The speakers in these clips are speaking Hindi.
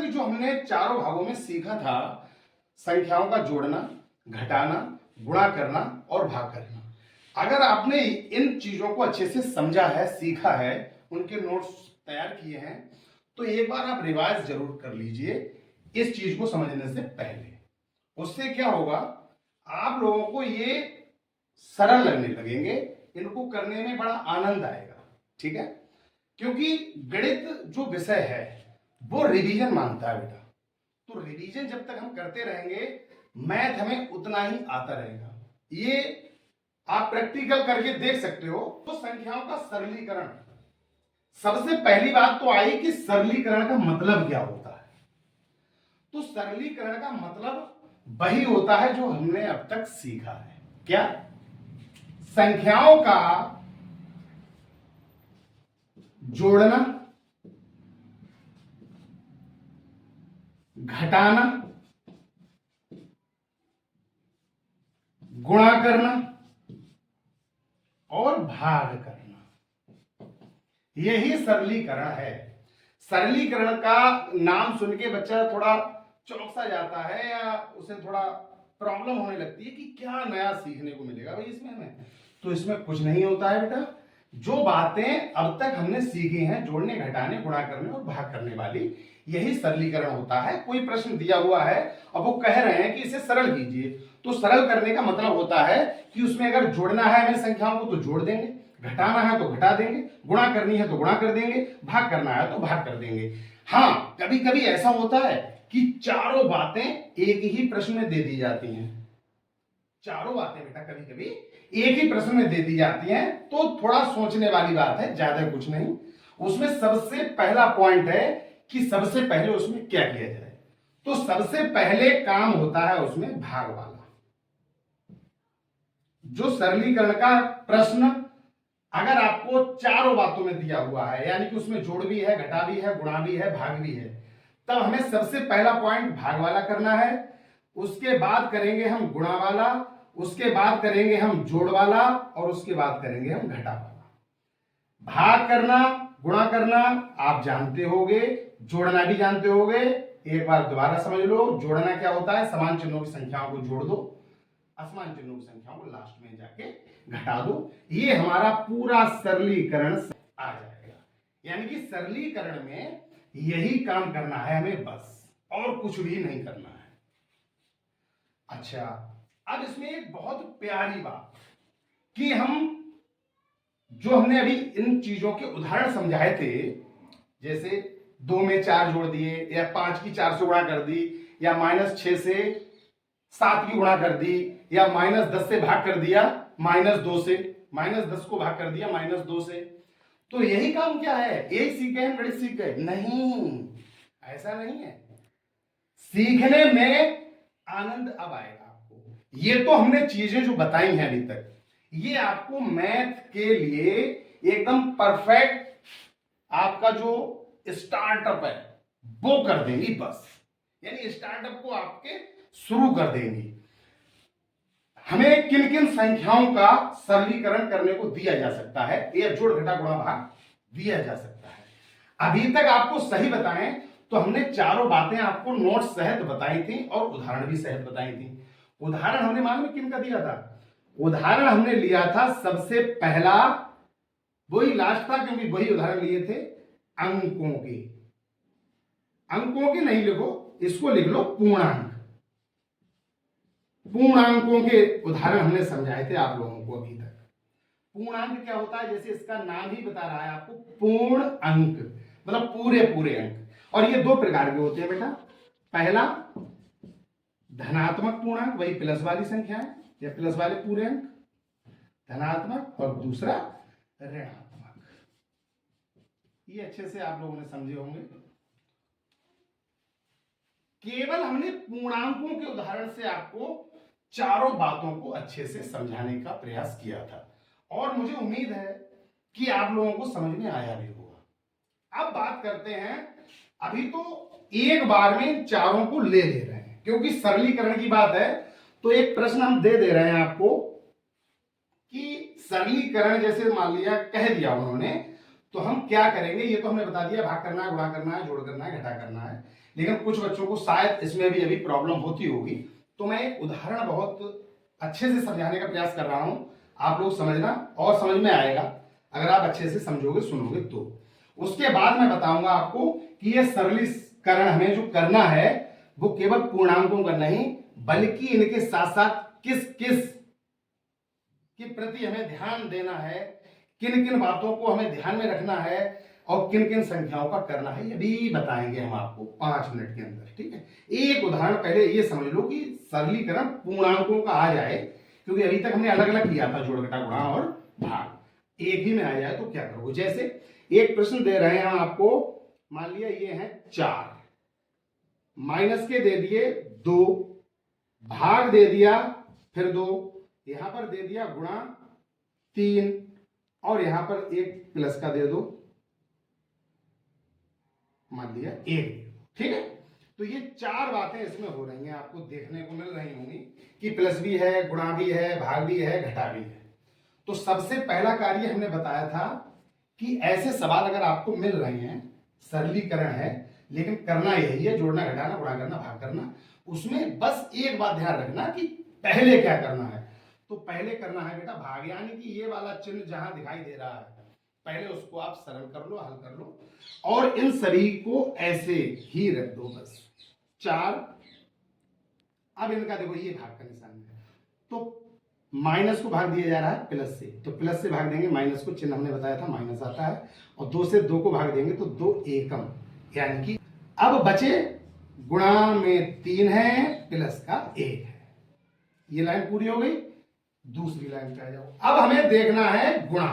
तक जो हमने चारों भागों में सीखा था, संख्याओं का जोड़ना, घटाना, गुणा करना और भाग करना, अगर आपने इन चीजों को अच्छे से समझा है, सीखा है, उनके नोट्स तैयार किए हैं, तो एक बार आप रिवाइज जरूर कर लीजिए इस चीज को समझने से पहले। उससे क्या होगा, आप लोगों को ये सरल लगने लगेंगे, इनको करने में बड़ा आनंद आएगा। ठीक है, क्योंकि गणित जो विषय है वो रिवीजन मांगता है बेटा। तो रिवीजन जब तक हम करते रहेंगे, मैथ हमें उतना ही आता रहेगा। ये आप प्रैक्टिकल करके देख सकते हो। तो संख्याओं का सरलीकरण, सबसे पहली बात तो आई कि सरलीकरण का मतलब क्या होता है। तो सरलीकरण का मतलब वही होता है जो हमने अब तक सीखा है। क्या? संख्याओं का जोड़ना, घटाना, गुणा करना और भाग करना, यही सरलीकरण है। सरलीकरण का नाम सुन के बच्चा थोड़ा चौंक सा जाता है या उसे थोड़ा प्रॉब्लम होने लगती है कि क्या नया सीखने को मिलेगा भाई इसमें हमें। तो इसमें कुछ नहीं होता है बेटा, जो बातें अब तक हमने सीखी हैं, जोड़ने, घटाने, गुणा करने और भाग करने वाली, यही सरलीकरण होता है। कोई प्रश्न दिया हुआ है और वो कह रहे हैं कि इसे सरल कीजिए, तो सरल करने का मतलब होता है कि उसमें अगर जोड़ना है हमें संख्याओं को तो जोड़ देंगे, घटाना है तो घटा देंगे, गुणा करनी है तो गुणा कर देंगे, भाग करना है तो भाग कर देंगे। हाँ, कभी कभी ऐसा होता है कि चारों बातें एक ही प्रश्न में दे दी जाती हैं। चारों बातें बेटा कभी कभी एक ही प्रश्न में दे दी जाती हैं, तो थोड़ा सोचने वाली बात है, ज्यादा कुछ नहीं। उसमें सबसे पहला पॉइंट है कि सबसे पहले उसमें क्या किया जाए। तो सबसे पहले काम होता है उसमें भाग वाला। जो सरलीकरण का प्रश्न अगर आपको चारों बातों में दिया हुआ है, यानी कि उसमें जोड़ भी है, घटा भी है, गुणा भी है, भाग भी है, तब हमें सबसे पहला पॉइंट भाग वाला करना है। उसके बाद करेंगे हम गुणा वाला, उसके बाद करेंगे हम जोड़ वाला और उसके बाद करेंगे हम घटा वाला। भाग करना, गुणा करना आप जानते होगे, जोड़ना भी जानते होगे। एक बार दोबारा समझ लो, जोड़ना क्या होता है, समान चिन्हों की संख्याओं को जोड़ दो, असमान चिन्हों की संख्याओं को लास्ट में जाके घटा दो। ये हमारा पूरा सरलीकरण आ जाएगा। यानी कि सरलीकरण में यही काम करना है हमें, बस और कुछ भी नहीं करना है। अच्छा, अब इसमें एक बहुत प्यारी बात कि हमने अभी इन चीजों के उदाहरण समझाए थे, जैसे 2 में 4 जोड़ दिए, या 5 की 4 से गुणा कर दी, या -6 से 7 की गुणा कर दी, या -10 से भाग कर दिया, -2 से, -10 को भाग कर दिया -2 से। तो यही काम क्या है, एक सीखे हैं गणित सीख गए? नहीं, ऐसा नहीं है। सीखने में आनंद अब आएगा आपको। ये तो हमने चीजें जो बताई हैं अभी तक, ये आपको मैथ के लिए एकदम परफेक्ट आपका जो स्टार्टअप है वो कर देंगी बस। यानी स्टार्टअप को आपके शुरू कर देंगी। हमें किन किन संख्याओं का सरलीकरण करने को दिया जा सकता है, या जोड़ घटा गुणा भाग दिया जा सकता है। अभी तक आपको सही बताएं तो हमने चारों बातें आपको नोट सहित बताई थी और उदाहरण भी सहित बताई थी। उदाहरण हमने मालूम किन का दिया था? उदाहरण हमने लिया था सबसे पहला, वही लास्ट था क्योंकि वही उदाहरण लिए थे अंकों के। अंकों के नहीं लिखो, इसको लिख लो पूर्णांक। पूर्णांकों के उदाहरण हमने समझाए थे आप लोगों को अभी तक। पूर्णांक क्या होता है, जैसे इसका नाम ही बता रहा है आपको, पूर्ण अंक, मतलब पूरे पूरे अंक। और ये दो प्रकार के होते हैं बेटा। पहला धनात्मक पूर्णांक, वही प्लस वाली संख्या है या प्लस वाले पूरे अंक, धनात्मक, और दूसरा ऋणात्मक। ये अच्छे से आप लोगों ने समझे होंगे। केवल हमने पूर्णांकों के उदाहरण से आपको चारों बातों को अच्छे से समझाने का प्रयास किया था, और मुझे उम्मीद है कि आप लोगों को समझ में आया भी होगा। अब बात करते हैं, अभी तो एक बार में चारों को ले रहे हैं क्योंकि सरलीकरण की बात है, तो एक प्रश्न हम दे रहे हैं आपको कि सरलीकरण जैसे मान लिया कह दिया उन्होंने, तो हम क्या करेंगे। ये तो हमने बता दिया, भाग करना है, गुणा करना है, जोड़ करना है, घटा करना है। लेकिन कुछ बच्चों को शायद इसमें भी अभी प्रॉब्लम होती होगी, तो मैं एक उदाहरण बहुत अच्छे से समझाने का प्रयास कर रहा हूं, आप लोग समझना और समझ में आएगा अगर आप अच्छे से समझोगे सुनोगे तो। उसके बाद मैं बताऊंगा आपको कि ये सरलीकरण हमें जो करना है वो केवल पूर्णांकों का नहीं बल्कि इनके साथ साथ किस किस के प्रति हमें ध्यान देना है, किन किन बातों को हमें ध्यान में रखना है और किन किन संख्याओं का करना है, ये भी बताएंगे हम आपको 5 मिनट के अंदर। ठीक है, एक उदाहरण पहले ये समझ लो कि सरलीकरण पूर्णांकों का आ जाए, क्योंकि अभी तक हमने अलग अलग किया था जोड़ घटा गुणा और भाग, एक ही में आ जाए तो क्या करोगे। जैसे एक प्रश्न दे रहे हैं हम आपको, मान लिया ये है 4, माइनस के दे दिए 2, भाग दे दिया फिर 2, यहां पर दे दिया गुणा 3 और यहां पर एक प्लस का दे दो, मान लिया 1। ठीक है, तो ये 4 बातें इसमें हो रही हैं, आपको देखने को मिल रही होंगी कि प्लस भी है, गुणा भी है, भाग भी है, घटा भी है। तो सबसे पहला कार्य हमने बताया था कि ऐसे सवाल अगर आपको मिल रहे हैं, सरलीकरण है लेकिन करना यही है, जोड़ना घटाना गुणा करना भाग करना, उसमें बस एक बात ध्यान रखना कि पहले क्या करना है। तो पहले करना है बेटा भाग, यानी कि ये वाला चिन्ह जहां दिखाई दे रहा है पहले उसको आप सरल कर लो, हल कर लो और इन सभी को ऐसे ही रख दो बस 4। अब इनका देखो ये भाग का निशान है, तो माइनस को भाग दिया जा रहा है प्लस से, तो प्लस से भाग देंगे माइनस को, चिन्ह हमने बताया था माइनस आता है, और 2 से 2 को भाग देंगे तो 2 एकम, यानी कि अब बचे गुणा में 3 है प्लस का 1 है। ये लाइन पूरी हो गई, दूसरी लाइन पे आ जाओ। अब हमें देखना है गुणा,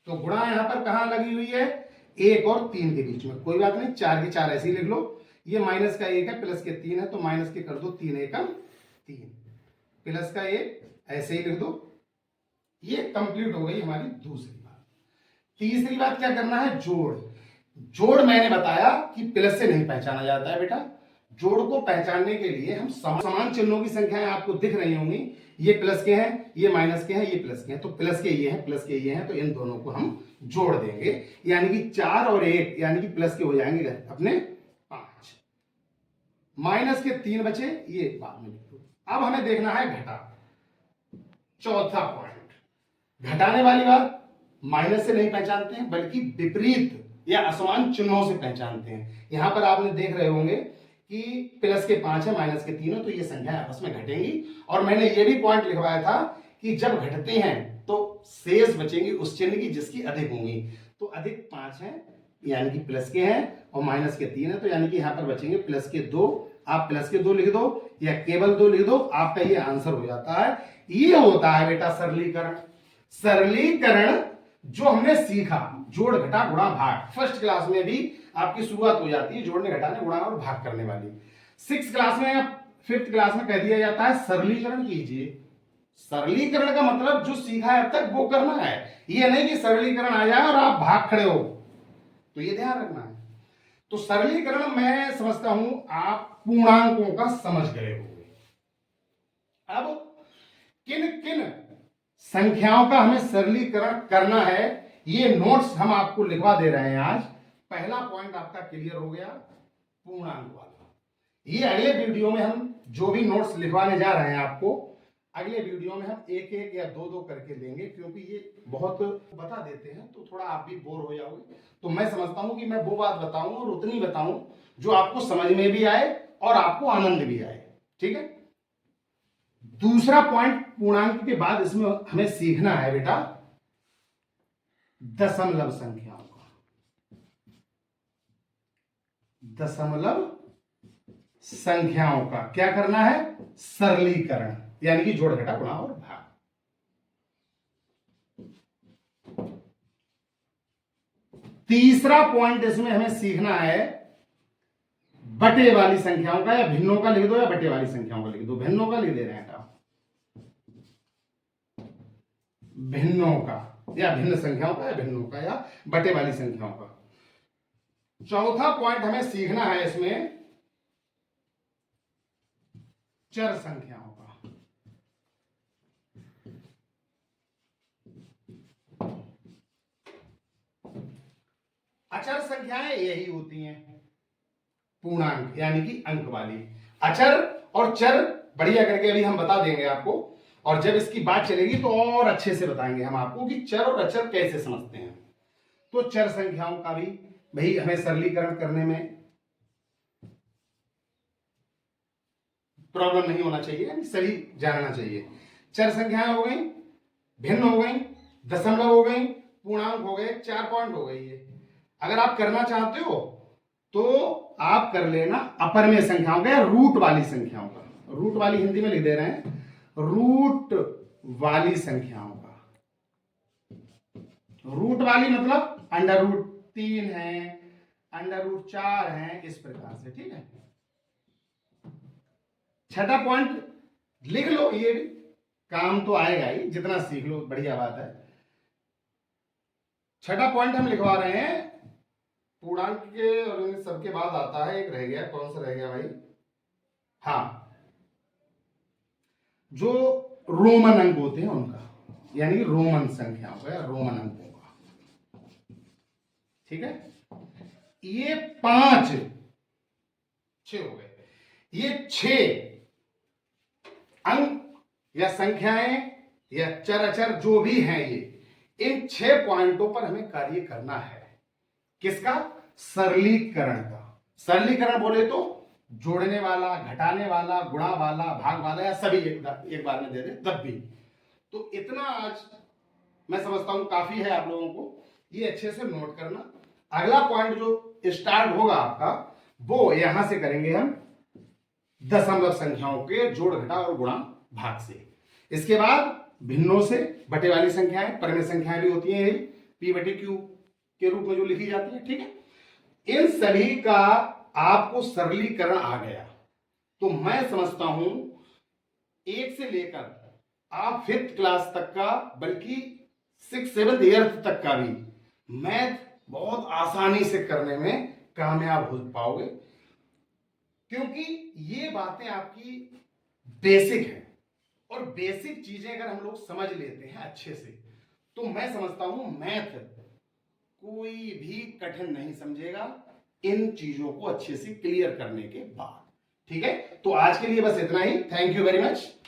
तो गुणा यहां पर कहां लगी हुई है, 1 और 3 के बीच में, कोई बात नहीं 4 की 4 ऐसे ही लिख लो, ये माइनस का 1 है प्लस के 3 है तो माइनस के कर दो 3 एकम 3, प्लस का 1 ऐसे ही लिख दो। ये कंप्लीट हो गई हमारी दूसरी बात। तीसरी बात क्या करना है, जोड़। जोड़ मैंने बताया कि प्लस से नहीं पहचाना जाता है बेटा, जोड़ को पहचानने के लिए हम समान चिन्हों की संख्याएं आपको दिख रही होंगी, ये प्लस के हैं, ये माइनस के हैं, ये प्लस के हैं, तो प्लस के ये हैं, प्लस के ये हैं, तो इन दोनों को हम जोड़ देंगे, यानी कि 4 और 1 यानी कि प्लस के हो जाएंगे अपने 5, माइनस के 3 बचे, ये बाद में लिख दो। अब हमें देखना है घटा, चौथा पॉइंट। घटाने वाली बात माइनस से नहीं पहचानते हैं बल्कि विपरीत या असमान चिन्हों से पहचानते हैं। यहां पर आपने देख रहे होंगे कि प्लस के 5 है माइनस के 3 है, तो ये संख्या आपस में घटेंगी, और मैंने ये भी पॉइंट लिखवाया था कि जब घटते हैं तो शेष बचेंगी उस चिन्ह की जिसकी अधिक होंगी, तो अधिक 5 है यानी कि प्लस के हैं और माइनस के 3 है, तो यानी कि यहां पर बचेंगे प्लस के 2, आप प्लस के 2 लिख दो या केवल 2 लिख दो, आपका ये आंसर हो जाता है। ये होता है बेटा सरलीकरण। सरलीकरण जो हमने सीखा, जोड़ घटा गुणा भाग, फर्स्ट क्लास में भी आपकी शुरुआत हो जाती है जोड़ने घटाने गुणा और भाग करने वाली। 6th क्लास में या 5th क्लास में कह दिया जाता है सरलीकरण कीजिए। सरलीकरण का मतलब जो सीखा है अब तक वो करना है, ये नहीं कि सरलीकरण आ जाए और आप भाग खड़े हो, तो ये ध्यान रखना है। तो सरलीकरण मैं समझता हूं आप पूर्णांकों का समझ गए होंगे। अब किन किन संख्याओं का हमें सरलीकरण करना है ये नोट्स हम आपको लिखवा दे रहे हैं आज। पहला पॉइंट आपका क्लियर हो गया पूर्णांक वाला। ये अगले वीडियो में हम जो भी नोट्स लिखवाने जा रहे हैं आपको, अगले वीडियो में हम एक एक या दो दो करके लेंगे, क्योंकि ये बहुत बता देते हैं तो थोड़ा आप भी बोर हो जाओगे। तो मैं समझता हूं कि मैं वो बात बताऊं और उतनी बताऊं जो आपको समझ में भी आए और आपको आनंद भी आए। ठीक है, दूसरा पॉइंट पूर्णांक के बाद इसमें हमें सीखना है बेटा दशमलव संख्याओं का। दशमलव संख्याओं का क्या करना है, सरलीकरण, यानी कि जोड़ घटा गुणा और भाग। तीसरा पॉइंट इसमें हमें सीखना है बटे वाली संख्याओं का, या भिन्नों का लिख दो या बटे वाली संख्याओं का लिख दो। भिन्नों का लिख दे रहे हैं आप, भिन्नों का या भिन्न संख्याओं का, या भिन्नों का या बटे वाली संख्याओं का। चौथा पॉइंट हमें सीखना है इसमें चर संख्याओं का। अचर संख्याएं यही होती हैं पूर्णांक यानी कि अंक वाली। अचर और चर बढ़िया करके अभी हम बता देंगे आपको, और जब इसकी बात चलेगी तो और अच्छे से बताएंगे हम आपको कि चर और अचर कैसे समझते हैं। तो चर संख्याओं का भी भाई हमें सरलीकरण करने में प्रॉब्लम नहीं होना चाहिए, यानी सही जानना चाहिए। चर संख्याएं हो गई, भिन्न हो गई, दशमलव हो गई, पूर्णांक हो गए, 4 पॉइंट हो गई है। अगर आप करना चाहते हो तो आप कर लेना अपरिमेय संख्याओं का या रूट वाली संख्याओं का। रूट वाली हिंदी में लिख दे रहे हैं, रूट वाली संख्याओं का। रूट वाली मतलब √3 है, √4 है, इस प्रकार से, ठीक है। छठा पॉइंट लिख लो, ये भी काम तो आएगा ही, जितना सीख लो बढ़िया बात है। छठा पॉइंट हम लिखवा रहे हैं पूर्णांक के, और इन सबके बाद आता है एक रह गया, कौन सा रह गया भाई, हाँ, जो रोमन अंक होते हैं उनका, यानी रोमन संख्याओं का या रोमन अंकों का, ठीक है। ये 5 6 हो गए, ये 6 अंक या संख्याएं या चर अचर जो भी हैं, ये इन 6 पॉइंटों पर हमें कार्य करना है। किसका? सरलीकरण का। सरलीकरण बोले तो जोड़ने वाला, घटाने वाला, गुणा वाला, भाग वाला, या सभी एक बार में दे दे तब भी। तो इतना आज मैं समझता हूं काफी है आप लोगों को, ये अच्छे से नोट करना। अगला पॉइंट जो स्टार्ट होगा आपका, वो यहां से करेंगे हम दशमलव संख्याओं के जोड़, घटा और गुणा भाग से। इसके बाद भिन्नों से, बटे वाली संख्याएं, परिमेय संख्याएं भी होती हैं, P/Q के रूप में जो लिखी जाती है, ठीक है। इन सभी का आपको सरलीकरण आ गया तो मैं समझता हूं 1 से लेकर आप 5th क्लास तक का, बल्कि 6th 7th 8th तक का भी मैथ बहुत आसानी से करने में कामयाब हो पाओगे, क्योंकि ये बातें आपकी बेसिक है। और बेसिक चीजें अगर हम लोग समझ लेते हैं अच्छे से, तो मैं समझता हूं मैथ कोई भी कठिन नहीं समझेगा इन चीजों को अच्छे से क्लियर करने के बाद, ठीक है। तो आज के लिए बस इतना ही। Thank you very much.